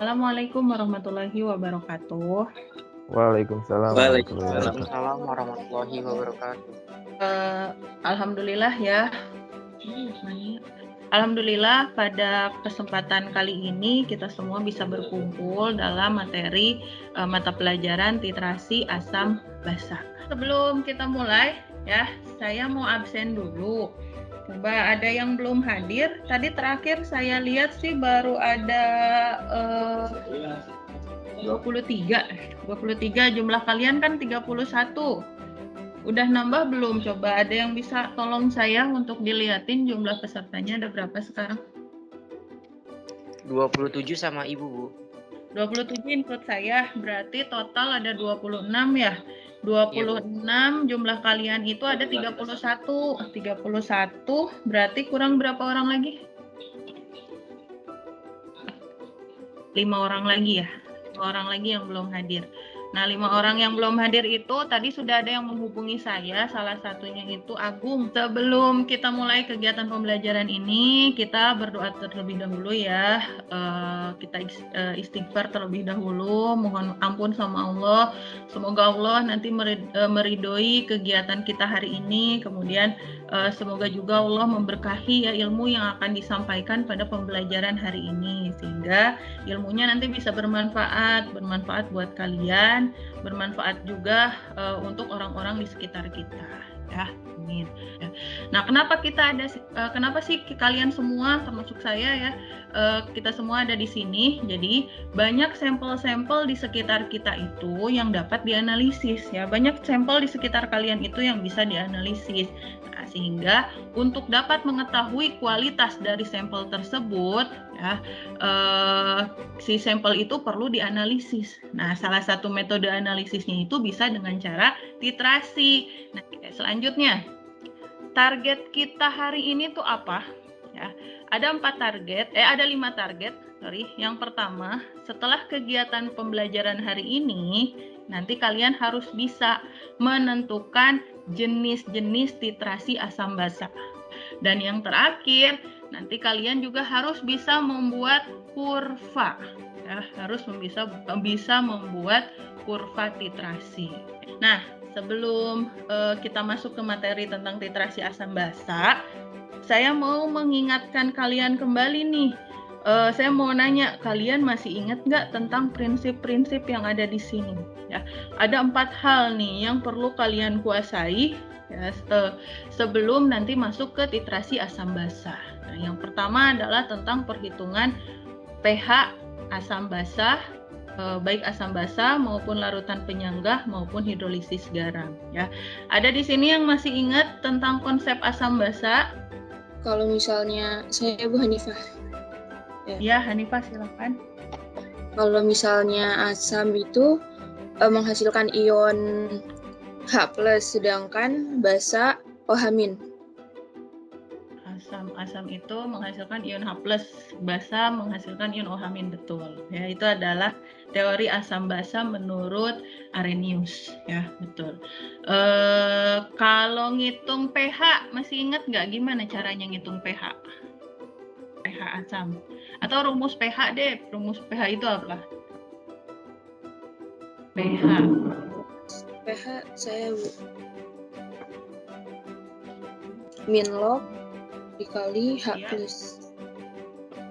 Assalamualaikum warahmatullahi wabarakatuh. Waalaikumsalam warahmatullahi wabarakatuh. Waalaikumsalam warahmatullahi wabarakatuh. Alhamdulillah ya. Alhamdulillah pada kesempatan kali ini kita semua bisa berkumpul dalam materi mata pelajaran titrasi asam basa. Sebelum kita mulai ya, saya mau absen dulu. Coba ada yang belum hadir. Tadi terakhir saya lihat sih baru ada 23 jumlah kalian kan 31. Udah nambah belum? Coba ada yang bisa tolong saya untuk dilihatin jumlah pesertanya ada berapa sekarang? 27 sama Ibu, Bu. 27 input saya, berarti total ada 26 ya. 26 jumlah kalian itu ada 31. 31 berarti kurang berapa orang lagi? 5 orang lagi ya. 5 orang lagi yang belum hadir. Nah, 5 orang yang belum hadir itu tadi sudah ada yang menghubungi saya, salah satunya itu Agung. Sebelum kita mulai kegiatan pembelajaran ini, kita berdoa terlebih dahulu ya. Kita istighfar terlebih dahulu, mohon ampun sama Allah. Semoga Allah nanti meridhoi kegiatan kita hari ini, kemudian semoga juga Allah memberkahi ya ilmu yang akan disampaikan pada pembelajaran hari ini, sehingga ilmunya nanti bisa bermanfaat buat kalian, bermanfaat juga untuk orang-orang di sekitar kita ya. Amin. Nah, kenapa sih kalian semua termasuk saya ya, kita semua ada di sini? Jadi banyak sampel-sampel di sekitar kita itu yang dapat dianalisis ya. Banyak sampel di sekitar kalian itu yang bisa dianalisis. Nah, sehingga untuk dapat mengetahui kualitas dari sampel tersebut ya, si sampel itu perlu dianalisis. Nah, salah satu metode analisisnya itu bisa dengan cara titrasi. Nah, selanjutnya, target kita hari ini tuh apa? Ya, ada 5 target. Yang pertama, setelah kegiatan pembelajaran hari ini, nanti kalian harus bisa menentukan jenis-jenis titrasi asam basa. Dan yang terakhir, nanti kalian juga harus bisa membuat kurva. Ya, harus bisa membuat kurva titrasi. Nah, sebelum kita masuk ke materi tentang titrasi asam basa, saya mau mengingatkan kalian kembali nih. Saya mau nanya, kalian masih ingat nggak tentang prinsip-prinsip yang ada di sini? Ya, ada 4 hal nih yang perlu kalian kuasai ya, sebelum nanti masuk ke titrasi asam basa. Nah, yang pertama adalah tentang perhitungan pH asam basa, baik asam basa maupun larutan penyanggah maupun hidrolisis garam. Ya, ada di sini yang masih ingat tentang konsep asam basa? Kalau misalnya saya Bu Hanifah. Ya, Hanifah silakan. Kalau misalnya asam itu menghasilkan ion H+, sedangkan basa OH-. Asam itu menghasilkan ion H+, basa menghasilkan ion OH-, betul. Ya, itu adalah teori asam basa menurut Arrhenius, ya, betul. Kalau ngitung pH, masih ingat nggak gimana caranya ngitung pH? pH asam. Atau rumus pH deh, rumus pH itu apa? pH saya Bu. Min log dikali H+. Ya.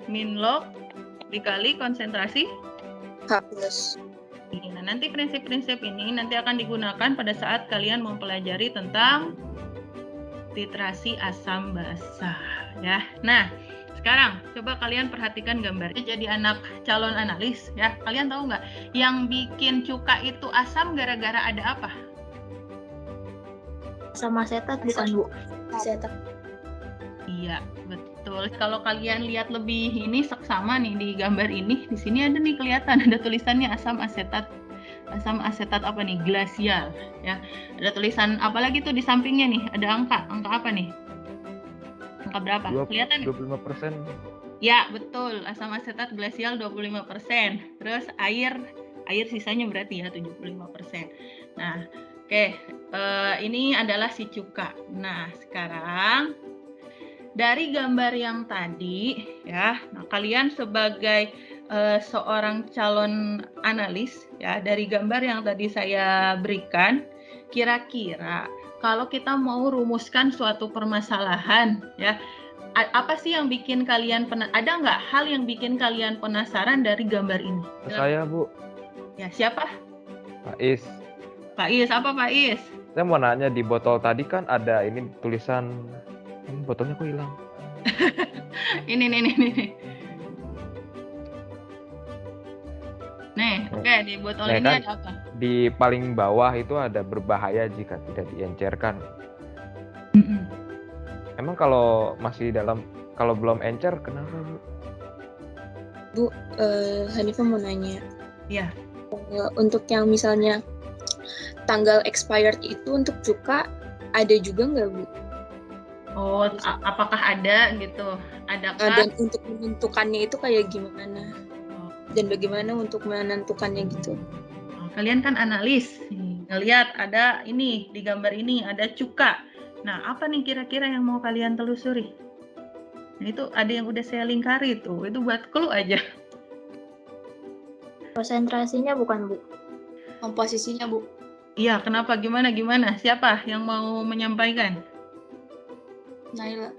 Min log dikali konsentrasi H+. Nah, nanti prinsip-prinsip ini nanti akan digunakan pada saat kalian mempelajari tentang titrasi asam basa ya. Nah, sekarang coba kalian perhatikan gambarnya jadi anak calon analis ya. Kalian tahu nggak yang bikin cuka itu asam gara-gara ada apa? Sama asetat bukan Bu? Asetat. Iya, betul. Kalau kalian lihat lebih ini seksama nih di gambar ini, di sini ada nih kelihatan ada tulisannya asam asetat. Asam asetat apa nih? Glasial ya. Ada tulisan apa lagi tuh di sampingnya nih? Ada angka apa nih? Angka berapa? Kelihatan? 25%. Ya, betul. Asam asetat glasial 25%. Terus air sisanya berarti ya 75%. Nah, oke. Ini adalah si cuka. Nah, sekarang dari gambar yang tadi ya, nah kalian sebagai seorang calon analis ya dari gambar yang tadi saya berikan, kira-kira kalau kita mau rumuskan suatu permasalahan ya, apa sih yang bikin kalian ada nggak hal yang bikin kalian penasaran dari gambar ini? Saya, Bu. Ya, siapa? Pak Is. Pak Is, apa Pak Is? Saya mau nanya, di botol tadi kan ada ini tulisan, ini botolnya kok hilang? Ini. Nih, oke, di botol Nah, ini kan, ada apa? di paling bawah itu ada berbahaya jika tidak diencerkan. Emang kalau masih kalau belum encer, kenapa, Bu? Bu, Hanifah mau nanya. Iya. Untuk yang misalnya tanggal expired itu untuk cuka ada juga nggak, Bu? Oh, apakah ada gitu? Adakah? Dan untuk menentukannya itu kayak gimana? Dan bagaimana untuk menentukannya gitu? Kalian kan analis, ngelihat ada ini di gambar ini ada cuka. Nah, apa nih kira-kira yang mau kalian telusuri? Nah, itu ada yang udah saya lingkari tuh, itu buat clue aja. Konsentrasinya bukan, Bu? Komposisinya, Bu. Iya, kenapa? Gimana? Siapa yang mau menyampaikan? Naila.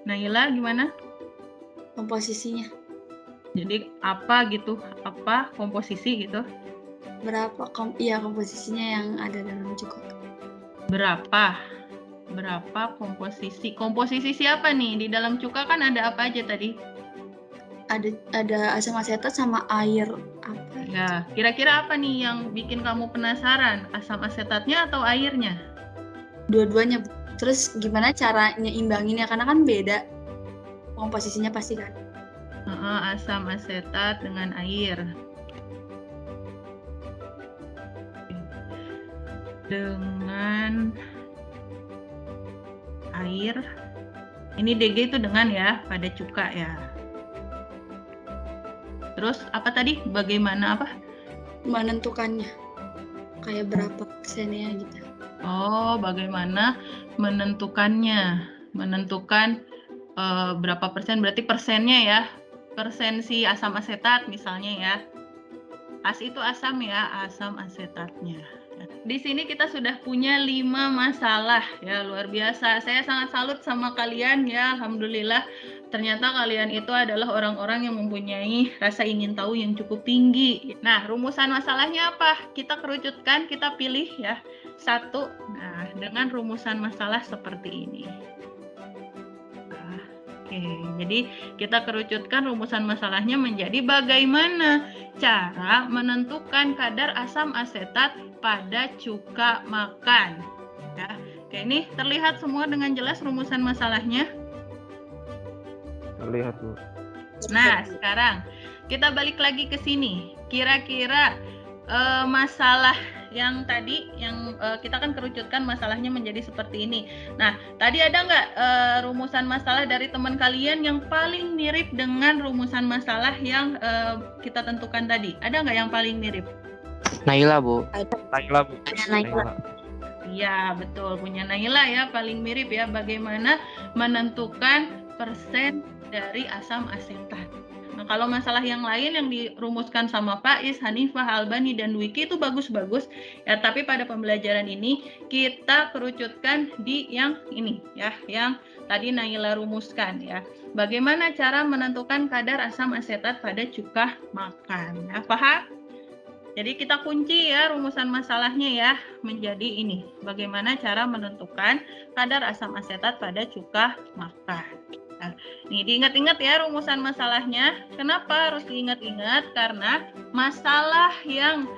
Naila gimana? Komposisinya. Jadi apa gitu? Apa komposisi gitu? Berapa komposisinya yang ada dalam cuka? Berapa komposisi? Komposisi siapa nih? Di dalam cuka kan ada apa aja tadi? Ada asam asetat sama air apa? Ya, kira-kira apa nih yang bikin kamu penasaran? Asam asetatnya atau airnya? Dua-duanya. Terus gimana caranya imbanginnya? Karena kan beda komposisinya pasti kan. Asam asetat dengan air. Dengan air. Ini DG itu dengan ya, pada cuka ya. Terus apa tadi? Bagaimana apa? Menentukannya. Kayak berapa persennya gitu. Oh, bagaimana menentukannya? Menentukan berapa persen? Berarti persennya ya. Persen si asam asetat misalnya ya. As itu asam ya, asam asetatnya. Di sini kita sudah punya 5 masalah ya, luar biasa. Saya sangat salut sama kalian ya, alhamdulillah. Ternyata kalian itu adalah orang-orang yang mempunyai rasa ingin tahu yang cukup tinggi. Nah, rumusan masalahnya apa? Kita kerucutkan, kita pilih ya. 1. Nah, dengan rumusan masalah seperti ini. Oke, jadi kita kerucutkan rumusan masalahnya menjadi bagaimana cara menentukan kadar asam asetat pada cuka makan. Ya, oke, ini terlihat semua dengan jelas rumusan masalahnya. Terlihat, Bu. Nah, sekarang kita balik lagi ke sini. Kira-kira masalah yang tadi yang kita kan kerucutkan masalahnya menjadi seperti ini. Nah, tadi ada nggak rumusan masalah dari teman kalian yang paling mirip dengan rumusan masalah yang kita tentukan tadi? Ada nggak yang paling mirip? Naila, Bu. Naila, Bu. Naila. Iya, betul. Punya Naila ya, paling mirip ya. Bagaimana menentukan persen dari asam asetat. Nah, kalau masalah yang lain yang dirumuskan sama Pak Is, Hanifah, Albani, dan Wiki itu bagus-bagus ya, tapi pada pembelajaran ini kita kerucutkan di yang ini ya, yang tadi Naila rumuskan ya. Bagaimana cara menentukan kadar asam asetat pada cuka makan. Nah, paham? Jadi kita kunci ya rumusan masalahnya ya menjadi ini. Bagaimana cara menentukan kadar asam asetat pada cuka makan. Nah, nih diingat-ingat ya rumusan masalahnya. Kenapa harus diingat-ingat? Karena masalah yang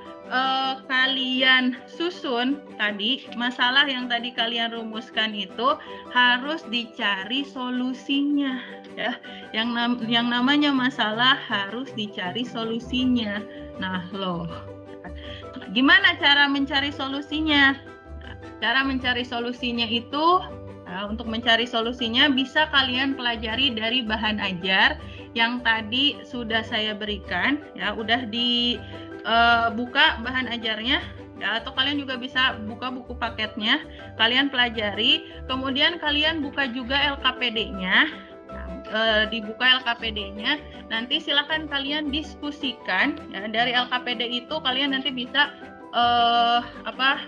kalian susun tadi, masalah yang tadi kalian rumuskan itu harus dicari solusinya ya. Yang namanya masalah harus dicari solusinya. Nah, loh. Gimana cara mencari solusinya? Cara mencari solusinya itu untuk mencari solusinya bisa kalian pelajari dari bahan ajar yang tadi sudah saya berikan ya, udah dibuka bahan ajarnya ya, atau kalian juga bisa buka buku paketnya, kalian pelajari, kemudian kalian buka juga LKPD-nya. Nah, dibuka LKPD-nya. Nanti silakan kalian diskusikan ya. Dari LKPD itu kalian nanti bisa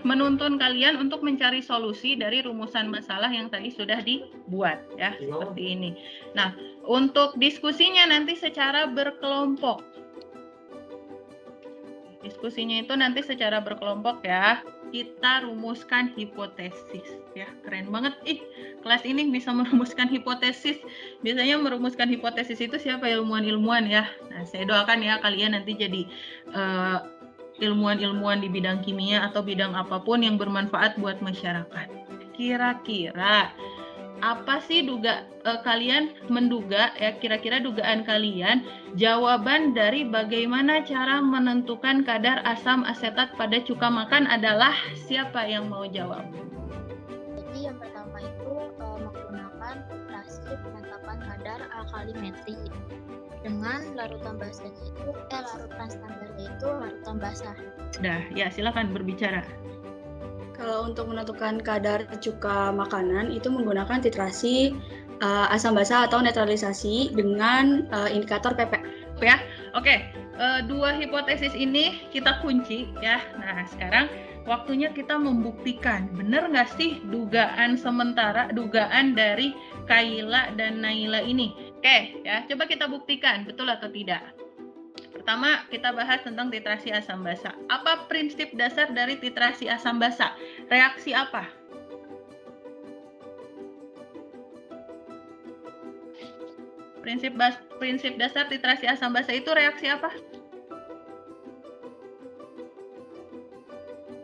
menuntun kalian untuk mencari solusi dari rumusan masalah yang tadi sudah dibuat ya, seperti ini. Nah, untuk diskusinya nanti secara berkelompok. Diskusinya itu nanti secara berkelompok ya. Kita rumuskan hipotesis ya. Keren banget. Kelas ini bisa merumuskan hipotesis. Biasanya merumuskan hipotesis itu siapa? Ilmuwan-ilmuwan ya. Nah, saya doakan ya kalian nanti jadi ilmuwan-ilmuwan di bidang kimia atau bidang apapun yang bermanfaat buat masyarakat. Kira-kira apa sih kalian menduga ya, kira-kira dugaan kalian jawaban dari bagaimana cara menentukan kadar asam asetat pada cuka makan adalah siapa yang mau jawab? Jadi yang pertama itu menggunakan titrasi penetapan kadar alkalimetri dengan larutan basahnya itu larutan standarnya itu larutan basah. Dah, ya silakan berbicara. Kalau untuk menentukan kadar cuka makanan itu menggunakan titrasi asam basa atau netralisasi dengan indikator PP. Ya, oke. Dua hipotesis ini kita kunci ya. Nah, sekarang waktunya kita membuktikan benar nggak sih dugaan dari Kaila dan Naila ini. Oke, ya, coba kita buktikan betul atau tidak. Pertama, kita bahas tentang titrasi asam basa. Apa prinsip dasar dari titrasi asam basa? Reaksi apa? Prinsip dasar titrasi asam basa itu reaksi apa?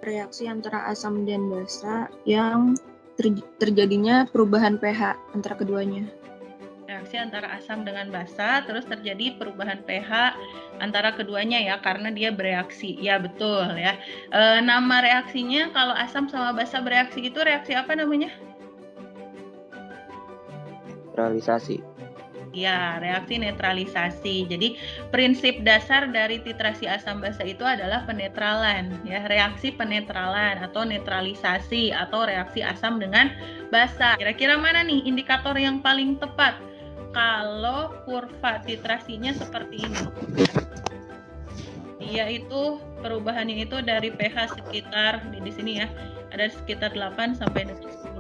Reaksi antara asam dan basa yang terjadinya perubahan pH antara keduanya. Reaksi antara asam dengan basa, terus terjadi perubahan pH antara keduanya ya, karena dia bereaksi. Ya betul ya. Nama reaksinya kalau asam sama basa bereaksi itu reaksi apa namanya? Netralisasi. Ya, reaksi netralisasi. Jadi prinsip dasar dari titrasi asam basa itu adalah penetralan, ya, reaksi penetralan atau netralisasi atau reaksi asam dengan basa. Kira-kira mana nih indikator yang paling tepat kalau kurva titrasinya seperti ini? Dia itu perubahannya itu dari pH sekitar di sini ya, ada sekitar 8 sampai dengan 10.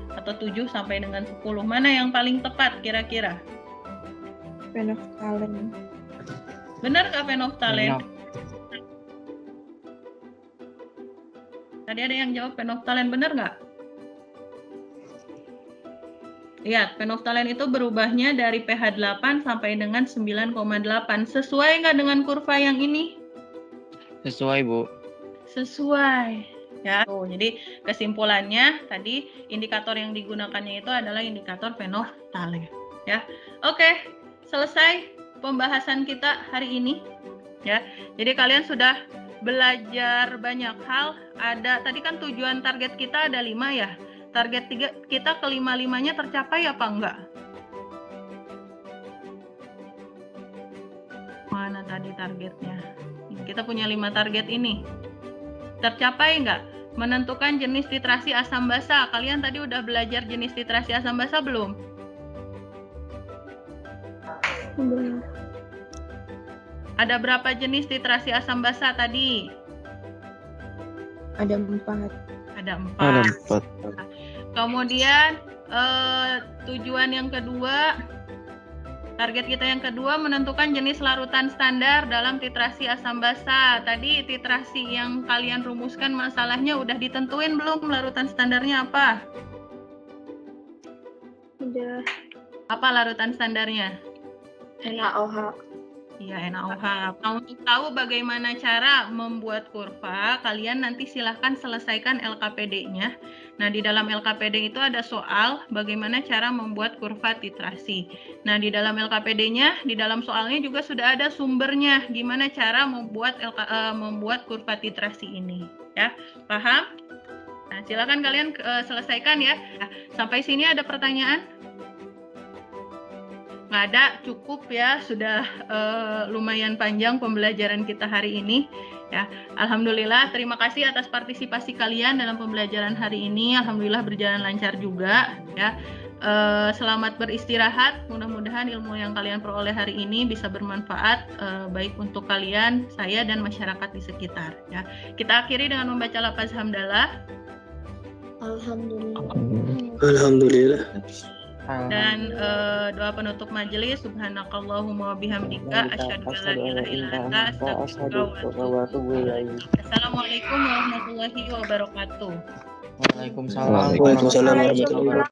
Atau 7 sampai dengan 10. Mana yang paling tepat kira-kira? Phenylephthalate. Benar nggak phenylephthalate? Tadi ada yang jawab phenylephthalate, benar nggak? Lihat, phenylephthalate itu berubahnya dari pH 8 sampai dengan 9,8. Sesuai nggak dengan kurva yang ini? Sesuai, Bu. Sesuai. Ya, jadi kesimpulannya tadi indikator yang digunakannya itu adalah indikator phenylephthalate. Ya, oke, selesai pembahasan kita hari ini. Ya, jadi kalian sudah belajar banyak hal. Ada tadi kan tujuan target kita ada 5 ya. Target kita ke 5-5-nya tercapai apa enggak? Mana tadi targetnya? Kita punya 5 target ini. Tercapai nggak? Menentukan jenis titrasi asam basa. Kalian tadi udah belajar jenis titrasi asam basa belum? Belum. Ada berapa jenis titrasi asam basa tadi? Ada 4. Ada 4. Ada 4. Kemudian tujuan yang kedua, target kita yang kedua menentukan jenis larutan standar dalam titrasi asam basa. Tadi titrasi yang kalian rumuskan masalahnya udah ditentuin belum larutan standarnya apa? Udah. Apa larutan standarnya? NaOH. Iya, NaOH. Nah, untuk tahu bagaimana cara membuat kurva, kalian nanti silahkan selesaikan LKPD-nya. Nah, di dalam LKPD itu ada soal bagaimana cara membuat kurva titrasi. Nah, di dalam LKPD-nya, di dalam soalnya juga sudah ada sumbernya, gimana cara membuat kurva titrasi ini. Ya, paham? Nah, silakan kalian selesaikan ya. Nah, sampai sini ada pertanyaan? Nggak ada, cukup ya, sudah lumayan panjang pembelajaran kita hari ini ya. Alhamdulillah, terima kasih atas partisipasi kalian dalam pembelajaran hari ini. Alhamdulillah berjalan lancar juga ya. Selamat beristirahat. Mudah-mudahan ilmu yang kalian peroleh hari ini bisa bermanfaat baik untuk kalian, saya dan masyarakat di sekitar. Ya, kita akhiri dengan membaca lafaz hamdalah Alhamdulillah. Alhamdulillah. dan doa penutup majelis. Subhanakallahumma wa bihamdika asyhadu an la ilaha illa anta astaghfiruka wa atubu ilaik. Assalamualaikum warahmatullahi wabarakatuh. Waalaikumsalam. Waalaikumsalam warahmatullahi wabarakatuh.